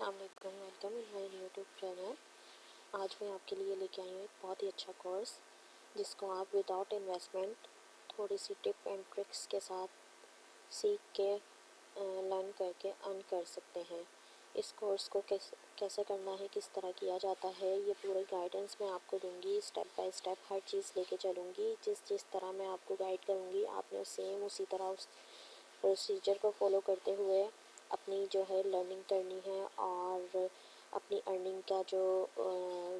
अस्सलामुअलैकुम, welcome in my YouTube channel. आज मैं आपके लिए लेके आई हूँ एक बहुत ही अच्छा कोर्स जिसको आप विदाउट इन्वेस्टमेंट थोड़ी सी टिप एंड ट्रिक्स के साथ सीख के लर्न करके अर्न कर सकते हैं। इस कोर्स को कैसे करना है, किस तरह किया जाता है, ये पूरी गाइडेंस मैं आपको दूंगी। स्टेप बाय स्टेप हर चीज़ लेके चलूँगी। जिस तरह मैं आपको गाइड करूँगी आपने सेम उसी तरह उस प्रोसीजर को फॉलो करते हुए अपनी जो है लर्निंग करनी है और अपनी अर्निंग का जो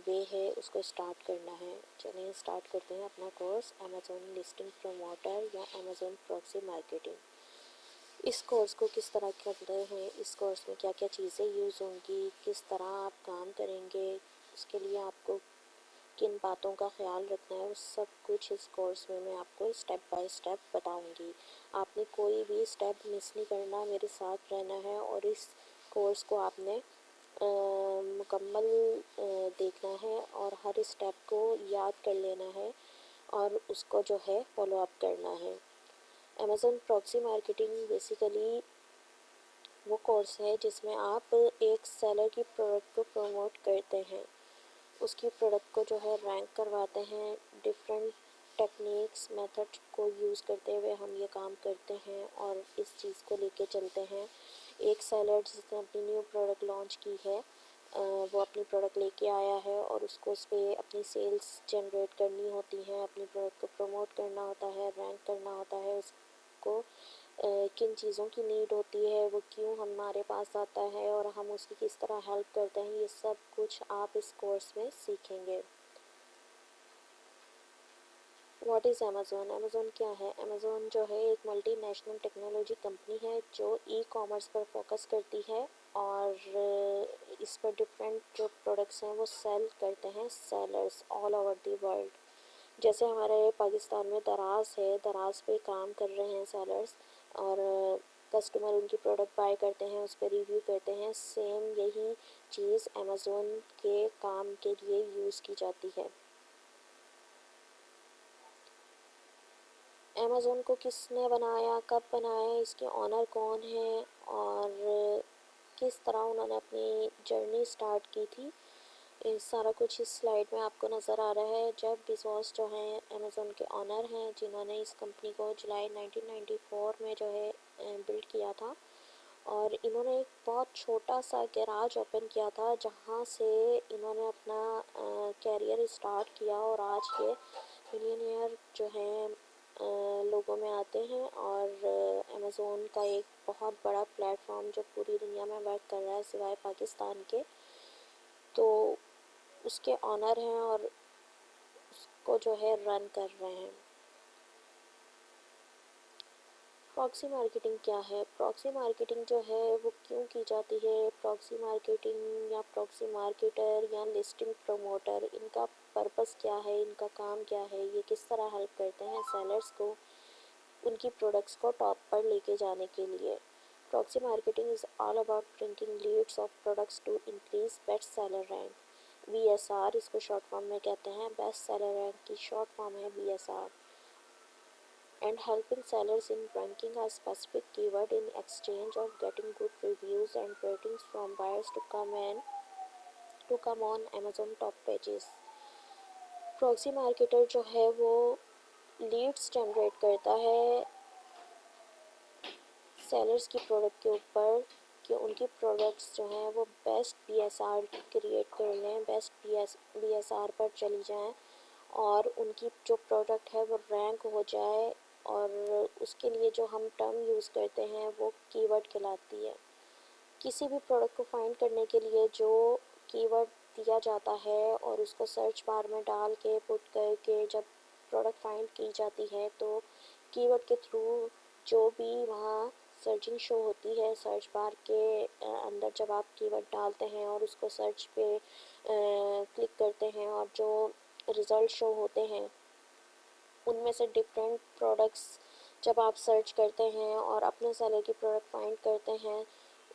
वे है उसको स्टार्ट करना है। चलिए स्टार्ट करते हैं अपना कोर्स अमेज़ॉन लिस्टिंग प्रमोटर या अमेज़ॉन प्रॉक्सी मार्केटिंग। इस कोर्स को किस तरह करते हैं, इस कोर्स में क्या क्या चीज़ें यूज़ होंगी, किस तरह आप काम करेंगे, उसके लिए आपको किन बातों का ख्याल रखना है, उस सब कुछ इस कोर्स में मैं आपको स्टेप बाय स्टेप बताऊंगी। आपने कोई भी स्टेप मिस नहीं करना, मेरे साथ रहना है और इस कोर्स को आपने मुकम्मल देखना है और हर स्टेप को याद कर लेना है और उसको जो है फॉलो अप करना है। अमेज़ॉन प्रॉक्सी मार्केटिंग बेसिकली वो कोर्स है जिसमें आप एक सेलर की प्रोडक्ट को प्रमोट करते हैं, उसकी प्रोडक्ट को जो है रैंक करवाते हैं। डिफरेंट टेक्निक्स मेथड को यूज़ करते हुए हम ये काम करते हैं और इस चीज़ को लेके चलते हैं। एक सेलर जिसने अपनी न्यू प्रोडक्ट लॉन्च की है, वो अपनी प्रोडक्ट लेके आया है और उसको उस पर अपनी सेल्स जनरेट करनी होती है, अपनी प्रोडक्ट को प्रमोट करना होता है, रैंक करना होता है। उसको किन चीज़ों की नीड होती है, वो क्यों हमारे पास आता है और हम उसकी किस तरह हेल्प करते हैं, ये सब कुछ आप इस कोर्स में सीखेंगे। What is Amazon? अमेज़ॉन क्या है? अमेज़ॉन जो है एक मल्टीनेशनल टेक्नोलॉजी कंपनी है जो ई कॉमर्स पर फोकस करती है और इस पर डिफरेंट जो प्रोडक्ट्स हैं वो सेल करते हैं sellers all over the world. जैसे हमारे पाकिस्तान में दराज है, दराज पे काम कर रहे हैं सेलर्स और कस्टमर उनकी प्रोडक्ट बाय करते हैं, उस पर रिव्यू करते हैं। सेम यही चीज़ अमेज़ॉन के काम के लिए यूज़ की जाती है। अमेज़ॉन को किसने बनाया, कब बनाया, इसके ओनर कौन है और किस तरह उन्होंने अपनी जर्नी स्टार्ट की थी, ये सारा कुछ इस स्लाइड में आपको नज़र आ रहा है। जेफ बेज़ोस जो हैं अमेज़ॉन के ओनर हैं, जिन्होंने इस कंपनी को जुलाई 1994 में जो है बिल्ड किया था और इन्होंने एक बहुत छोटा सा गैराज ओपन किया था जहाँ से इन्होंने अपना कैरियर स्टार्ट किया और आज ये मिलियनियर जो हैं लोगों में आते हैं और अमेज़ॉन का एक बहुत बड़ा प्लेटफॉर्म जो पूरी दुनिया में वर्क कर रहा है सिवाय पाकिस्तान के, तो उसके ऑनर हैं और उसको जो है रन कर रहे हैं। प्रॉक्सी मार्केटिंग क्या है? प्रॉक्सी मार्केटिंग जो है वो क्यों की जाती है? प्रॉक्सी मार्केटिंग या प्रॉक्सी मार्केटर या लिस्टिंग प्रमोटर, इनका पर्पस क्या है, इनका काम क्या है, ये किस तरह हेल्प करते हैं सेलर्स को उनकी प्रोडक्ट्स को टॉप पर लेके जाने के लिए। Proxy marketing is all about bringing leads of products to increase best seller rank. BSR इसको शॉर्ट फॉर्म में कहते हैं, बेस्ट सेलर रैंक की शॉर्ट फॉर्म है BSR। And helping sellers in ranking a specific keyword in exchange of getting good reviews and ratings from buyers to come on Amazon top pages। Proxy marketer जो है वो leads generate करता है sellers की product के ऊपर कि उनकी प्रोडक्ट्स जो हैं वो बेस्ट BSR क्रिएट कर लें, बेस्ट BSR पर चली जाएं और उनकी जो प्रोडक्ट है वो रैंक हो जाए। और उसके लिए जो हम टर्म यूज़ करते हैं वो कीवर्ड कहलाती है। किसी भी प्रोडक्ट को फाइंड करने के लिए जो कीवर्ड दिया जाता है और उसको सर्च बार में डाल के पुट करके जब प्रोडक्ट फाइंड की जाती है तो कीवर्ड के थ्रू जो भी वहाँ सर्चिंग शो होती है, सर्च बार के अंदर जब आप कीवर्ड डालते हैं और उसको सर्च पे क्लिक करते हैं और जो रिज़ल्ट शो होते हैं उनमें से डिफरेंट प्रोडक्ट्स जब आप सर्च करते हैं और अपने सेलर की प्रोडक्ट फाइंड करते हैं,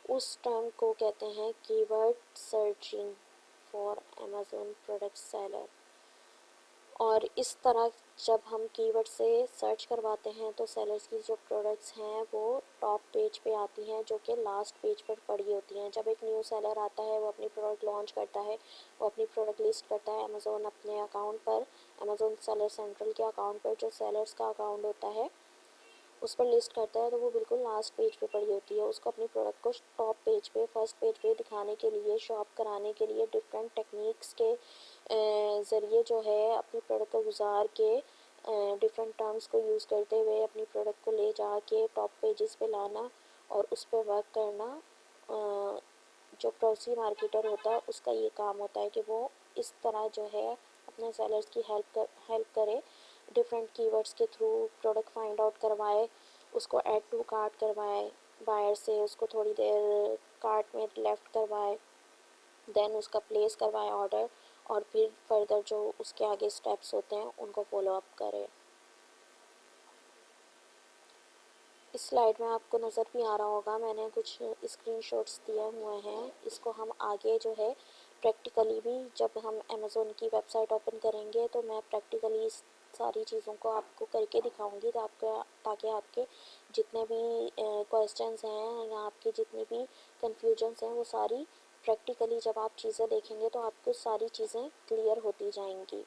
उस टर्म को कहते हैं keyword searching for Amazon product seller. और इस तरह जब हम कीवर्ड से सर्च करवाते हैं तो सेलर्स की जो प्रोडक्ट्स हैं वो टॉप पेज पे आती हैं, जो कि लास्ट पेज पर पड़ी होती हैं। जब एक न्यू सेलर आता है, वो अपनी प्रोडक्ट लॉन्च करता है, वो अपनी प्रोडक्ट लिस्ट करता है अमेज़ोन अपने अकाउंट पर, अमेज़ोन सेलर सेंट्रल के अकाउंट पर जो सेलर्स का अकाउंट होता है उस पर लिस्ट करता है, तो वो बिल्कुल लास्ट पेज पे पड़ी होती है। उसको अपनी प्रोडक्ट को टॉप पेज पे, फर्स्ट पेज पे दिखाने के लिए, शॉप कराने के लिए डिफरेंट टेक्निक्स के ज़रिए जो है अपनी प्रोडक्ट को गुजार के डिफरेंट टर्म्स को यूज़ करते हुए अपनी प्रोडक्ट को ले जा के टॉप पेजेस पे लाना और उस पर वर्क करना, जो प्रॉक्सी मार्केटर होता है उसका ये काम होता है कि वो इस तरह जो है अपने सेलर्स की हेल्प करे, डिफरेंट कीवर्ड्स के थ्रू प्रोडक्ट फाइंड आउट करवाए, उसको ऐड टू कार्ट करवाए, बायर से उसको थोड़ी देर कार्ट में लेफ़्ट करवाए, देन उसका प्लेस करवाए ऑर्डर, और फिर फर्दर जो उसके आगे स्टेप्स होते हैं उनको फॉलो अप करें। इस स्लाइड में आपको नज़र भी आ रहा होगा, मैंने कुछ स्क्रीनशॉट्स दिए हुए हैं। इसको हम आगे जो है प्रैक्टिकली भी जब हम अमेज़ोन की वेबसाइट ओपन करेंगे तो मैं प्रैक्टिकली इस सारी चीज़ों को आपको करके दिखाऊंगी, ताकि आपके जितने भी क्वेश्चंस हैं या आपकी जितनी भी कन्फ्यूजन्स हैं वो सारी प्रैक्टिकली जब आप चीज़ें देखेंगे तो आपको सारी चीज़ें क्लियर होती जाएंगी।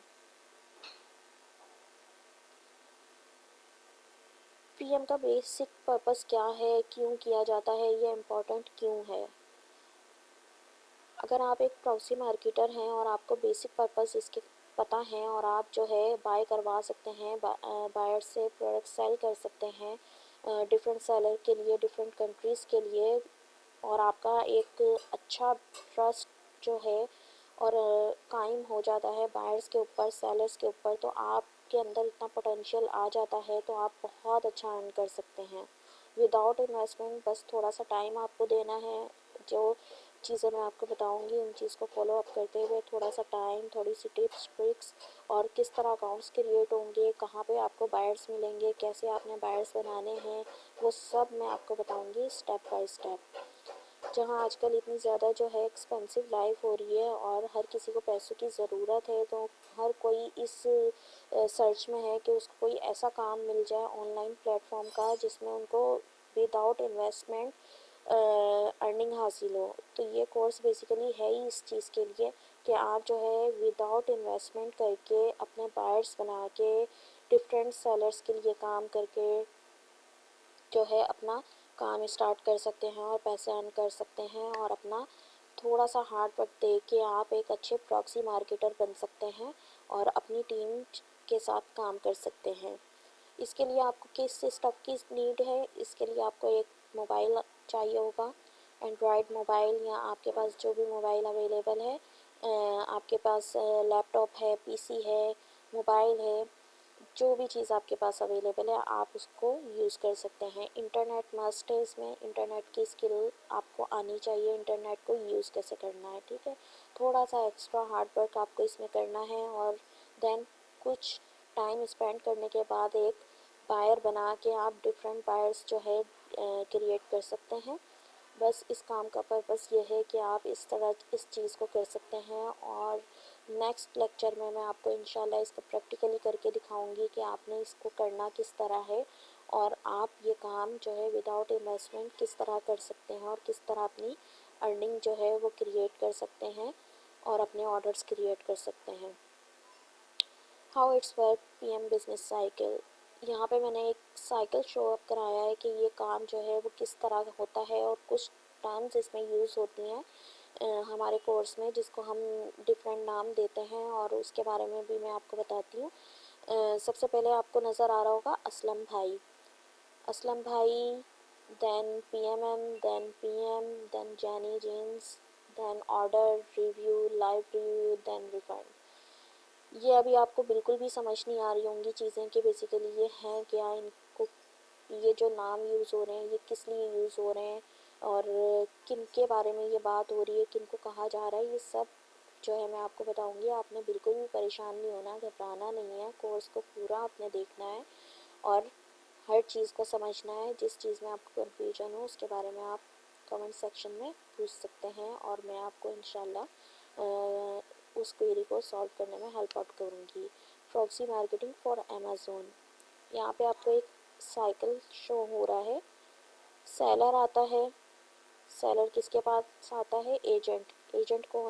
पीएम का बेसिक पर्पस क्या है, क्यों किया जाता है, ये इम्पोर्टेंट क्यों है? अगर आप एक प्रॉक्सी मार्केटर हैं और आपको बेसिक पर्पस इसके पता है और आप जो है बाय करवा सकते हैं, बायर से प्रोडक्ट सेल कर सकते हैं डिफरेंट सेलर के लिए, डिफरेंट कंट्रीज़ के लिए, और आपका एक अच्छा ट्रस्ट जो है और कायम हो जाता है बायर्स के ऊपर, सेलर्स के ऊपर, तो आपके अंदर इतना पोटेंशियल आ जाता है तो आप बहुत अच्छा अर्न कर सकते हैं विदाउट इन्वेस्टमेंट। बस थोड़ा सा टाइम आपको देना है। जो चीज़ें मैं आपको बताऊंगी उन चीज़ को फॉलो अप करते हुए, थोड़ा सा टाइम, थोड़ी सी टिप्स ट्रिक्स, और किस तरह अकाउंट्स क्रिएट होंगे, कहाँ पे आपको बायर्स मिलेंगे, कैसे आपने बायर्स बनाने हैं, वो सब मैं आपको बताऊंगी स्टेप बाय स्टेप। जहाँ आजकल इतनी ज़्यादा जो है एक्सपेंसिव लाइफ हो रही है और हर किसी को पैसों की ज़रूरत है, तो हर कोई इस सर्च में है कि उसको कोई ऐसा काम मिल जाए ऑनलाइन प्लेटफॉर्म का जिसमें उनको विदाउट इन्वेस्टमेंट अर्निंग हासिल हो। तो ये कोर्स बेसिकली है ही इस चीज़ के लिए कि आप जो है विदाउट इन्वेस्टमेंट करके अपने बायर्स बना के डिफरेंट सेलर्स के लिए काम करके जो है अपना काम स्टार्ट कर सकते हैं और पैसे अर्न कर सकते हैं, और अपना थोड़ा सा हार्ड वर्क दे के आप एक अच्छे प्रॉक्सी मार्केटर बन सकते हैं और अपनी टीम के साथ काम कर सकते हैं। इसके लिए आपको किस स्टफ की नीड है? इसके लिए आपको एक मोबाइल चाहिए होगा, एंड्रॉयड मोबाइल, या आपके पास जो भी मोबाइल अवेलेबल है, आपके पास लैपटॉप है, पीसी है, मोबाइल है, जो भी चीज़ आपके पास अवेलेबल है आप उसको यूज़ कर सकते हैं। इंटरनेट मस्ट है, इसमें इंटरनेट की स्किल आपको आनी चाहिए, इंटरनेट को यूज़ कैसे करना है, ठीक है। थोड़ा सा एक्स्ट्रा हार्ड वर्क आपको इसमें करना है, और देन कुछ टाइम स्पेंड करने के बाद एक बायर बना के आप डिफरेंट बायर्स जो है क्रिएट कर सकते हैं। बस इस काम का पर्पस ये है कि आप इस तरह इस चीज़ को कर सकते हैं, और नेक्स्ट लेक्चर में मैं आपको इंशाल्लाह इसको प्रैक्टिकली करके दिखाऊंगी कि आपने इसको करना किस तरह है, और आप ये काम जो है विदाउट इन्वेस्टमेंट किस तरह कर सकते हैं और किस तरह अपनी अर्निंग जो है वो क्रिएट कर सकते हैं और अपने ऑर्डर्स क्रिएट कर सकते हैं। How it's work PM business cycle. यहाँ पे मैंने एक साइकिल शो अप कराया है कि ये काम जो है वो किस तरह होता है, और कुछ टर्म्स इसमें यूज़ होती हैं हमारे कोर्स में, जिसको हम डिफरेंट नाम देते हैं, और उसके बारे में भी मैं आपको बताती हूँ। सबसे पहले आपको नज़र आ रहा होगा असलम भाई, असलम भाई, then PMM, then PM, then Jenny jeans, then order, review, live review, then refund. ये अभी आपको बिल्कुल भी समझ नहीं आ रही होंगी चीज़ें कि बेसिकली ये हैं क्या, इनको ये जो नाम यूज़ हो रहे हैं ये किस लिए यूज़ हो रहे हैं, और किन के बारे में ये बात हो रही है, किन को कहा जा रहा है, ये सब जो है मैं आपको बताऊंगी। आपने बिल्कुल भी परेशान नहीं होना, घबराना नहीं है, कोर्स को पूरा आपने देखना है और हर चीज़ को समझना है। जिस चीज़ में आपको कन्फ्यूजन हो उसके बारे में आप कमेंट सेक्शन में पूछ सकते हैं, और मैं आपको इंशाल्लाह उस क्वेरी को सॉल्व करने में हेल्प आउट करूँगी। Proxy marketing for Amazon. यहाँ पे आपको एक साइकिल शो हो रहा है। सेलर आता है, सेलर किसके पास आता है? एजेंट। एजेंट कौन